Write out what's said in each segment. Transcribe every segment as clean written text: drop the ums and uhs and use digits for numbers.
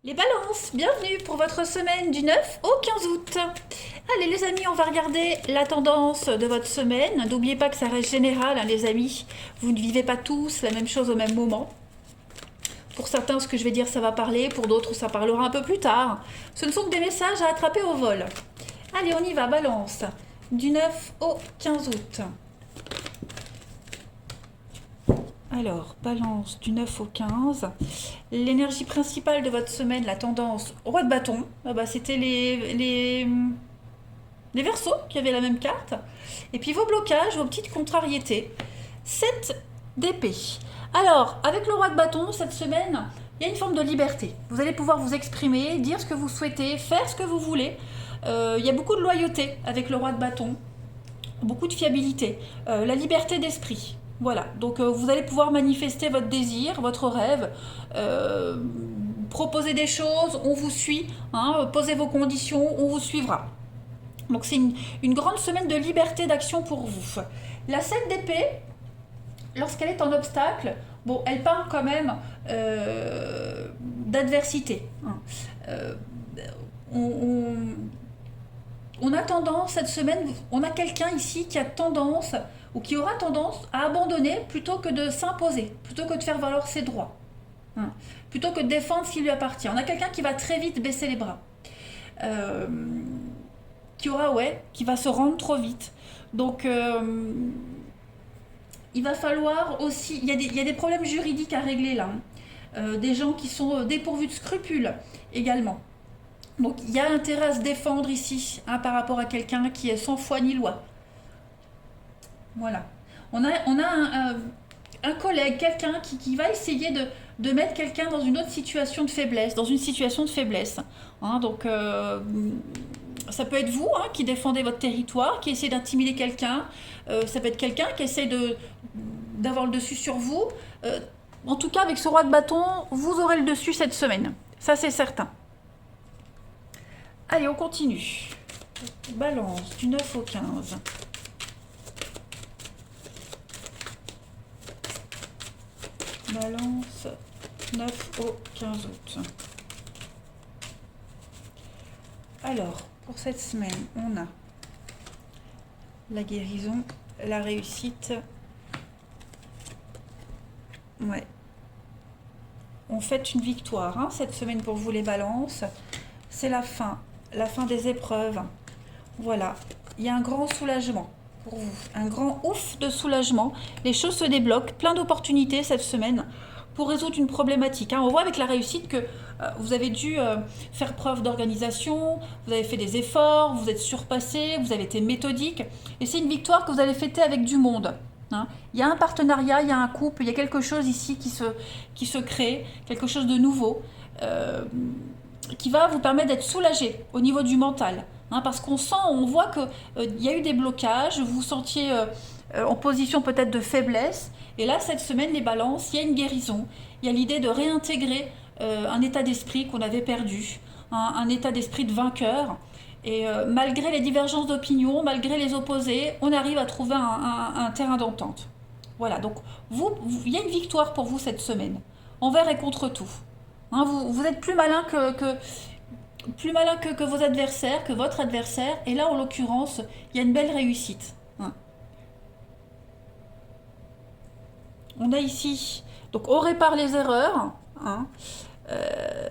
Les balances, bienvenue pour votre semaine du 9 au 15 août. Allez les amis, on va regarder la tendance de votre semaine. N'oubliez pas que ça reste général, hein, les amis. Vous ne vivez pas tous la même chose au même moment. Pour certains, ce que je vais dire, ça va parler. Pour d'autres, ça parlera un peu plus tard. Ce ne sont que des messages à attraper au vol. Allez, on y va, balance. Du 9 au 15 août. Alors, balance du 9 au 15. L'énergie principale de votre semaine, la tendance roi de bâton, c'était les Verseaux qui avaient la même carte. Et puis vos blocages, vos petites contrariétés. 7 d'épée. Alors, avec le roi de bâton, cette semaine, il y a une forme de liberté. Vous allez pouvoir vous exprimer, dire ce que vous souhaitez, faire ce que vous voulez. Il y a beaucoup de loyauté avec le roi de bâton, beaucoup de fiabilité, la liberté d'esprit. Voilà, donc vous allez pouvoir manifester votre désir, votre rêve, proposer des choses, on vous suit, hein, posez vos conditions, on vous suivra. Donc c'est une grande semaine de liberté d'action pour vous. La 7 d'épée, lorsqu'elle est en obstacle, bon, elle parle quand même d'adversité. Hein. Euh, on, on a tendance, cette semaine, on a quelqu'un ici qui a tendance, ou qui aura tendance à abandonner plutôt que de s'imposer, plutôt que de faire valoir ses droits, hein, plutôt que de défendre ce qui lui appartient. On a quelqu'un qui va très vite baisser les bras, euh, qui va se rendre trop vite. Donc, il va falloir aussi, il y a des problèmes juridiques à régler là, hein. Des gens qui sont dépourvus de scrupules également. Donc il y a intérêt à se défendre ici, hein, par rapport à quelqu'un qui est sans foi ni loi. Voilà. On a un collègue, quelqu'un qui va essayer de mettre quelqu'un dans une autre situation de faiblesse, dans une situation de faiblesse. Hein, donc ça peut être vous, hein, qui défendez votre territoire, qui essaie d'intimider quelqu'un. Ça peut être quelqu'un qui essaie d'avoir le dessus sur vous. En tout cas, avec ce roi de bâton, vous aurez le dessus cette semaine. Ça, c'est certain. Allez, on continue. Balance, du 9 au 15. Balance, 9 au 15 août. Alors, pour cette semaine, on a la guérison, la réussite. Ouais. On fête une victoire, hein, cette semaine pour vous les balances. C'est la fin des épreuves. Voilà, il y a un grand soulagement pour vous, un grand ouf de soulagement. Les choses se débloquent, plein d'opportunités cette semaine pour résoudre une problématique, hein. On voit avec la réussite que vous avez dû faire preuve d'organisation, vous avez fait des efforts, vous êtes surpassé, vous avez été méthodique. Et c'est une victoire que vous allez fêter avec du monde, hein. Il y a un partenariat, il y a un couple, il y a quelque chose ici qui se crée, quelque chose de nouveau. Qui va vous permettre d'être soulagé au niveau du mental, hein, parce qu'on sent, on voit qu'il y a eu des blocages, vous vous sentiez en position peut-être de faiblesse, et là cette semaine les balances, il y a une guérison, il y a l'idée de réintégrer un état d'esprit qu'on avait perdu, un état d'esprit de vainqueur, et malgré les divergences d'opinion, malgré les opposés, on arrive à trouver un terrain d'entente. Voilà, donc il y a une victoire pour vous cette semaine, envers et contre tout. Hein, vous êtes plus malin plus malin que vos adversaires, que votre adversaire. Et là, en l'occurrence, il y a une belle réussite, hein. On a ici, donc on répare les erreurs, hein. Euh,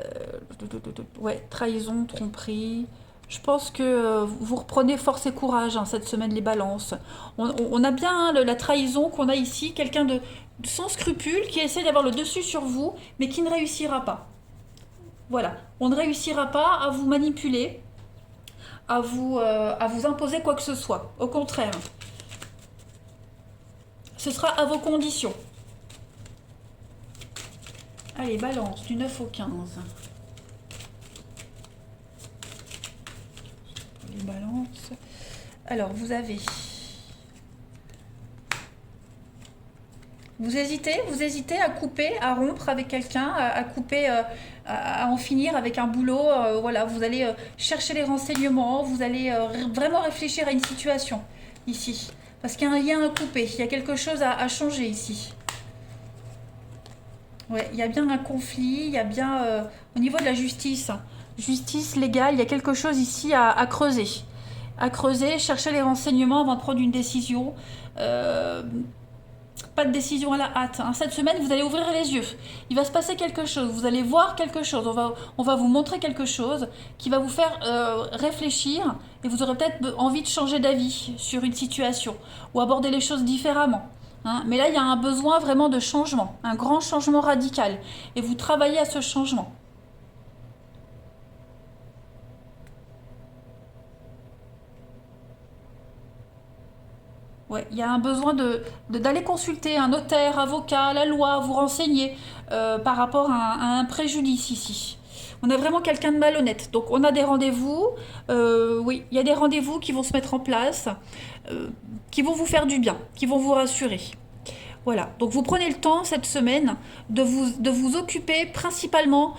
ouais, trahison, tromperie. Je pense que vous reprenez force et courage, hein, cette semaine, les balances. On a bien, hein, la trahison qu'on a ici, quelqu'un de sans scrupule qui essaie d'avoir le dessus sur vous, mais qui ne réussira pas. Voilà, on ne réussira pas à vous manipuler, à vous imposer quoi que ce soit. Au contraire, ce sera à vos conditions. Allez, balance, du 9 au 15. Les balances. Alors, vous hésitez à couper, à rompre avec quelqu'un, à couper, à en finir avec un boulot. Voilà, vous allez chercher les renseignements, vous allez vraiment réfléchir à une situation ici. Parce qu'il y a un lien à couper, il y a quelque chose à changer ici. Ouais, il y a bien un conflit, il y a bien au niveau de la justice, justice légale, il y a quelque chose ici à creuser. À creuser, chercher les renseignements avant de prendre une décision. Euh, Pas de décision à la hâte, hein. Cette semaine, vous allez ouvrir les yeux. Il va se passer quelque chose, vous allez voir quelque chose, on va vous montrer quelque chose qui va vous faire réfléchir et vous aurez peut-être envie de changer d'avis sur une situation ou aborder les choses différemment, hein. Mais là, il y a un besoin vraiment de changement, un grand changement radical et vous travaillez à ce changement. Ouais, il y a un besoin d'aller consulter un notaire, avocat, la loi, vous renseigner par rapport à un préjudice ici. On a vraiment quelqu'un de malhonnête. Donc on a des rendez-vous. Oui, il y a des rendez-vous qui vont se mettre en place, qui vont vous faire du bien, qui vont vous rassurer. Voilà. Donc vous prenez le temps cette semaine de vous occuper principalement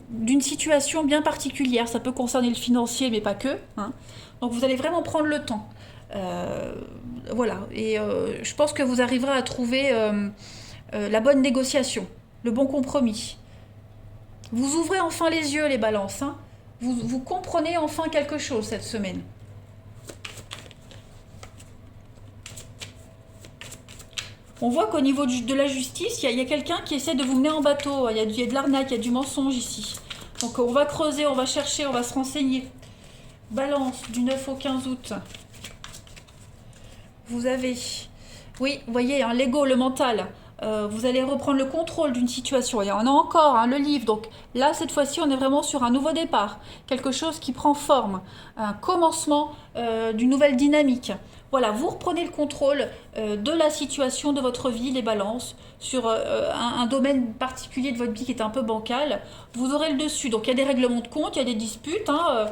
d'une situation bien particulière. Ça peut concerner le financier, mais pas que, hein. Donc vous allez vraiment prendre le temps. Euh, voilà. Et je pense que vous arriverez à trouver la bonne négociation, le bon compromis. Vous ouvrez enfin les yeux, les balances, hein. Vous comprenez enfin quelque chose cette semaine. On voit qu'au niveau de la justice, il y a quelqu'un qui essaie de vous mener en bateau. Il y a de l'arnaque, il y a du mensonge ici. Donc on va creuser, on va chercher, on va se renseigner. Balance du 9 au 15 août. Vous avez, oui, vous voyez, hein, l'ego, le mental. Vous allez reprendre le contrôle d'une situation. Et on a encore, hein, le livre. Donc là, cette fois-ci, on est vraiment sur un nouveau départ. Quelque chose qui prend forme. Un commencement d'une nouvelle dynamique. Voilà, vous reprenez le contrôle de la situation de votre vie, les balances, sur un domaine particulier de votre vie qui est un peu bancal. Vous aurez le dessus. Donc il y a des règlements de compte, il y a des disputes, hein,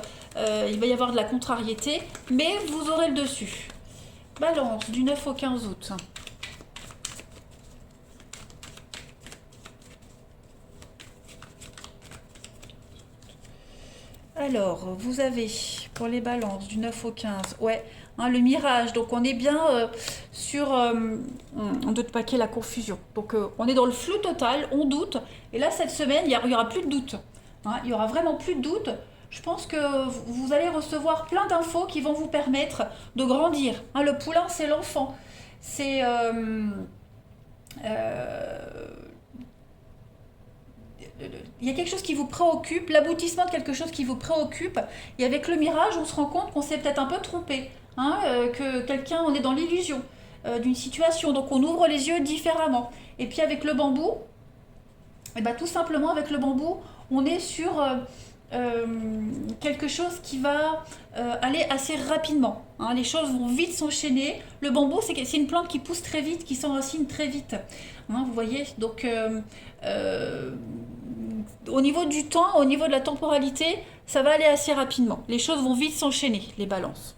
il va y avoir de la contrariété, mais vous aurez le dessus. Balance du 9 au 15 août. Alors, vous avez pour les balances du 9 au 15, ouais, hein, le mirage. Donc, on est bien sur. On doute pas qu'il y ait la confusion. Donc, on est dans le flou total, on doute. Et là, cette semaine, il y aura plus de doute, hein. Il y aura vraiment plus de doute. Je pense que vous allez recevoir plein d'infos qui vont vous permettre de grandir, hein. Le poulain, c'est l'enfant. C'est. Euh, il y a quelque chose qui vous préoccupe, l'aboutissement de quelque chose qui vous préoccupe. Et avec le mirage, on se rend compte qu'on s'est peut-être un peu trompé, hein, que quelqu'un, on est dans l'illusion d'une situation. Donc on ouvre les yeux différemment. Et puis avec le bambou, et ben, tout simplement avec le bambou, on est sur euh, quelque chose qui va aller assez rapidement, hein. Les choses vont vite s'enchaîner. Le bambou, c'est une plante qui pousse très vite, qui s'enracine très vite, hein, vous voyez. Donc euh, au niveau du temps, au niveau de la temporalité, ça va aller assez rapidement. Les choses vont vite s'enchaîner, les balances.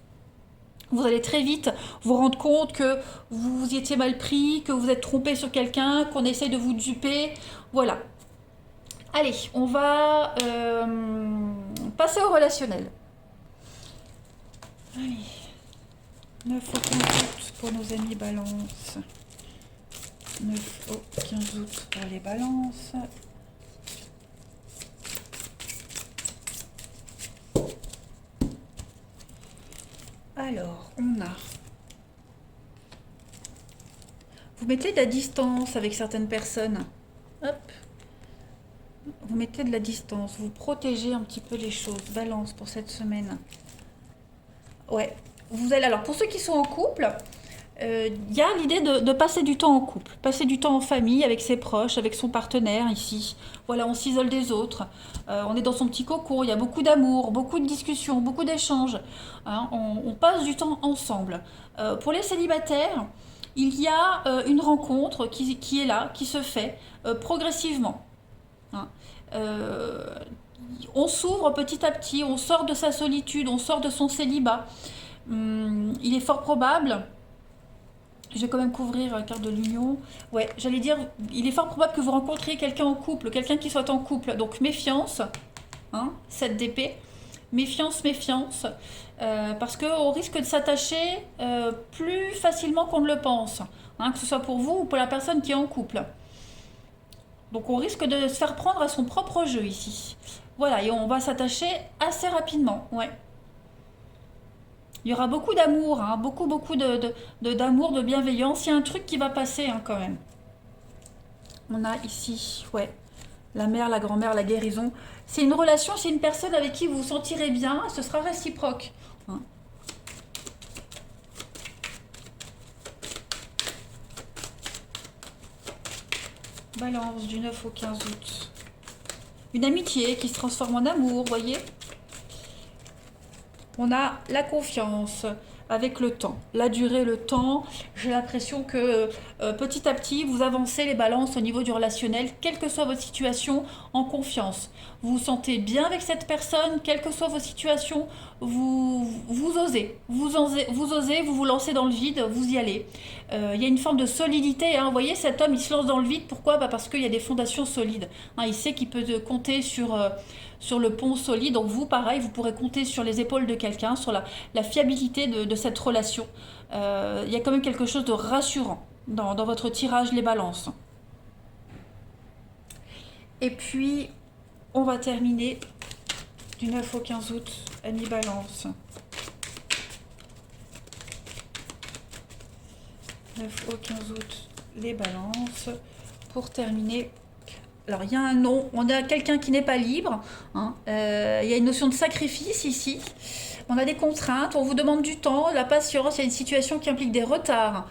Vous allez très vite vous rendre compte que vous vous y étiez mal pris, que vous êtes trompé sur quelqu'un, qu'on essaye de vous duper. Voilà. Allez, on va passer au relationnel. Allez, 9 au 15 août pour nos amis balance. 9 au 15 août pour les balances. Alors, on a. Vous mettez de la distance avec certaines personnes. Hop. Vous mettez de la distance. Vous protégez un petit peu les choses. Balance pour cette semaine. Ouais. Vous allez. Alors, pour ceux qui sont en couple, il y a l'idée de passer du temps en couple, passer du temps en famille, avec ses proches, avec son partenaire ici. Voilà, on s'isole des autres. On est dans son petit cocon, il y a beaucoup d'amour, beaucoup de discussions, beaucoup d'échanges, hein. On passe du temps ensemble. Pour les célibataires, il y a une rencontre qui est là, qui se fait progressivement, hein. Euh, on s'ouvre petit à petit, on sort de sa solitude, on sort de son célibat. Il est fort probable. Je vais quand même couvrir la carte de l'union. Ouais, j'allais dire, il est fort probable que vous rencontriez quelqu'un en couple, quelqu'un qui soit en couple. Donc méfiance, hein, 7 d'épée. Méfiance, méfiance. Parce qu'on risque de s'attacher plus facilement qu'on ne le pense, hein, que ce soit pour vous ou pour la personne qui est en couple. Donc on risque de se faire prendre à son propre jeu ici. Voilà, et on va s'attacher assez rapidement. Ouais. Il y aura beaucoup d'amour, hein, beaucoup d'amour, de bienveillance. Il y a un truc qui va passer hein, quand même. On a ici, ouais, la mère, la grand-mère, la guérison. C'est une relation, c'est une personne avec qui vous vous sentirez bien, ce sera réciproque. Hein. Balance du 9 au 15 août. Une amitié qui se transforme en amour, voyez. On a la confiance avec le temps, la durée, le temps. J'ai l'impression que petit à petit, vous avancez les balances au niveau du relationnel, quelle que soit votre situation, en confiance. Vous vous sentez bien avec cette personne, quelles que soient vos situations, vous osez. Vous vous lancez dans le vide, vous y allez. Il y a une forme de solidité. Hein. Vous voyez, cet homme, il se lance dans le vide. Pourquoi? Parce qu'il y a des fondations solides. Hein, il sait qu'il peut compter sur le pont solide. Donc vous, pareil, vous pourrez compter sur les épaules de quelqu'un, sur la fiabilité de cette relation. Il y a quand même quelque chose de rassurant dans votre tirage les balances. Et puis, on va terminer du 9 au 15 août, Annie Balance. 9 au 15 août, les balances. Pour terminer, alors il y a un nom, on a quelqu'un qui n'est pas libre, hein. Il y a une notion de sacrifice ici, on a des contraintes, on vous demande du temps, la patience, il y a une situation qui implique des retards.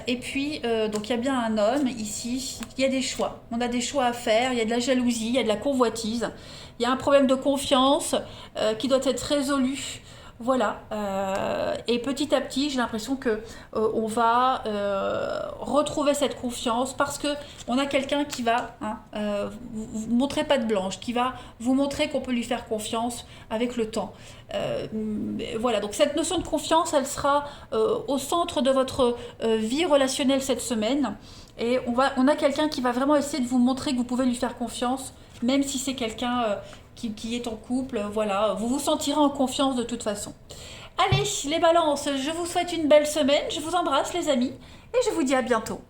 Et puis, donc il y a bien un homme ici, il y a des choix, on a des choix à faire, il y a de la jalousie, il y a de la convoitise, il y a un problème de confiance qui doit être résolu. Voilà, et petit à petit, j'ai l'impression que on va retrouver cette confiance parce que on a quelqu'un qui va vous montrer patte blanche, qui va vous montrer qu'on peut lui faire confiance avec le temps. Voilà, donc cette notion de confiance, elle sera au centre de votre vie relationnelle cette semaine. Et on a quelqu'un qui va vraiment essayer de vous montrer que vous pouvez lui faire confiance, même si c'est quelqu'un qui est en couple, voilà, vous vous sentirez en confiance de toute façon. Allez, les balances, je vous souhaite une belle semaine, je vous embrasse les amis, et je vous dis à bientôt.